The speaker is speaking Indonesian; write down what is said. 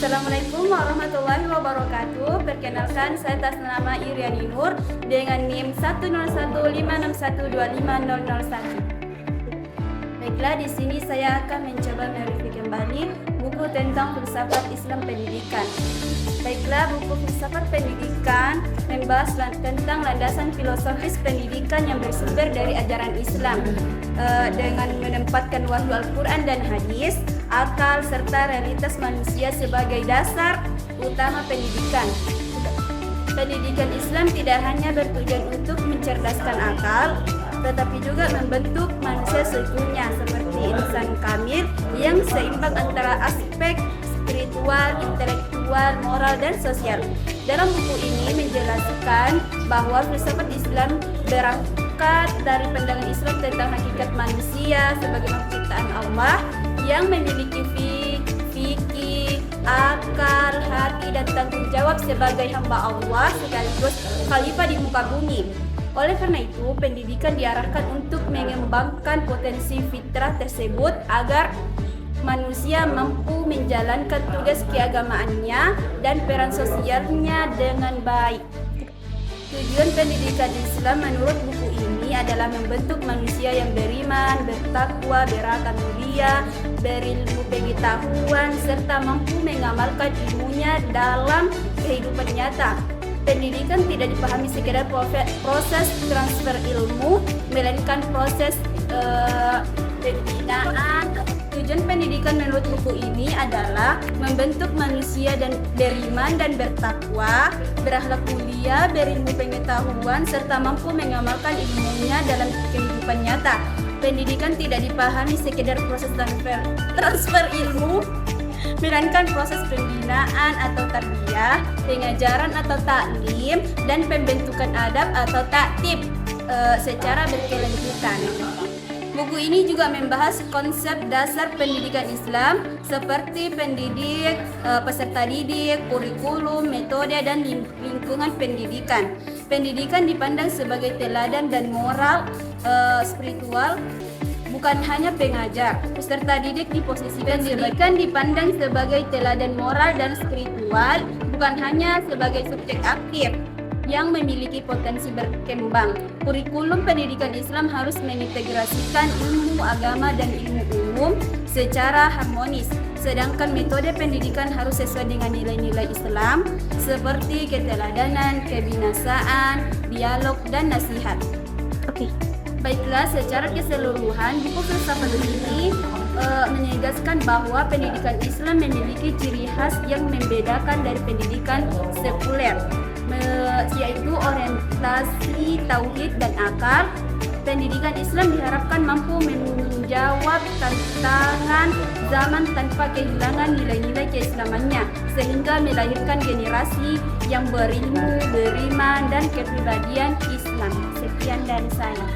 Assalamualaikum warahmatullahi wabarakatuh. Perkenalkan, saya atas nama Iriani Nur dengan NIM 10156125001. Baiklah, di sini saya akan mencoba mereview kembali buku tentang filsafat Islam pendidikan. Baiklah, buku filsafat pendidikan membahas tentang landasan filosofis pendidikan yang bersumber dari ajaran Islam dengan menempatkan wahyu Al-Quran dan hadis, akal, serta realitas manusia sebagai dasar utama pendidikan. Pendidikan Islam tidak hanya bertujuan untuk mencerdaskan akal, tetapi juga membentuk manusia seutuhnya seperti insan kamil yang seimbang antara aspek spiritual, intelektual, moral, dan sosial. Dalam buku ini menjelaskan bahwa filsafat Islam berangkat dari pandangan Islam tentang hakikat manusia sebagai ciptaan Allah yang memiliki fikih, akal, hati, dan tanggung jawab sebagai hamba Allah sekaligus khalifah di muka bumi. Oleh karena itu, pendidikan diarahkan untuk mengembangkan potensi fitrah tersebut agar manusia mampu menjalankan tugas keagamaannya dan peran sosialnya dengan baik. Tujuan pendidikan Islam menurut buku ini adalah membentuk manusia yang beriman, bertakwa, berakal mulia, berilmu pengetahuan, serta mampu mengamalkan ilmunya dalam kehidupan nyata. Pendidikan tidak dipahami sekedar proses transfer ilmu, melainkan proses pembinaan. Tujuan pendidikan menurut buku ini adalah membentuk manusia dan beriman dan bertakwa, berakhlak mulia, berilmu pengetahuan, serta mampu mengamalkan ilmunya dalam kehidupan nyata. Pendidikan tidak dipahami sekedar proses transfer ilmu, melainkan proses pembinaan atau tarbiyah, pengajaran atau taklim, dan pembentukan adab atau taktib secara berkelanjutan. Buku ini juga membahas konsep dasar pendidikan Islam seperti pendidik, peserta didik, kurikulum, metode, dan lingkungan pendidikan. Pendidikan dipandang sebagai teladan dan moral spiritual, bukan hanya pengajar. Peserta didik diposisikan pendidikan dipandang sebagai teladan moral dan spiritual, bukan hanya sebagai subjek aktif yang memiliki potensi berkembang. Kurikulum pendidikan Islam harus mengintegrasikan ilmu agama dan ilmu umum secara harmonis, sedangkan metode pendidikan harus sesuai dengan nilai-nilai Islam seperti keteladanan, kebinasaan, dialog, dan nasihat. Baiklah, secara keseluruhan buku filsafat ini menegaskan bahwa pendidikan Islam memiliki ciri khas yang membedakan dari pendidikan sekuler, yaitu orientasi tauhid dan akal. Pendidikan Islam diharapkan mampu menjawab tantangan zaman tanpa kehilangan nilai-nilai keislamannya, sehingga melahirkan generasi yang berilmu, beriman, dan kepribadian Islam. Sekian dari saya.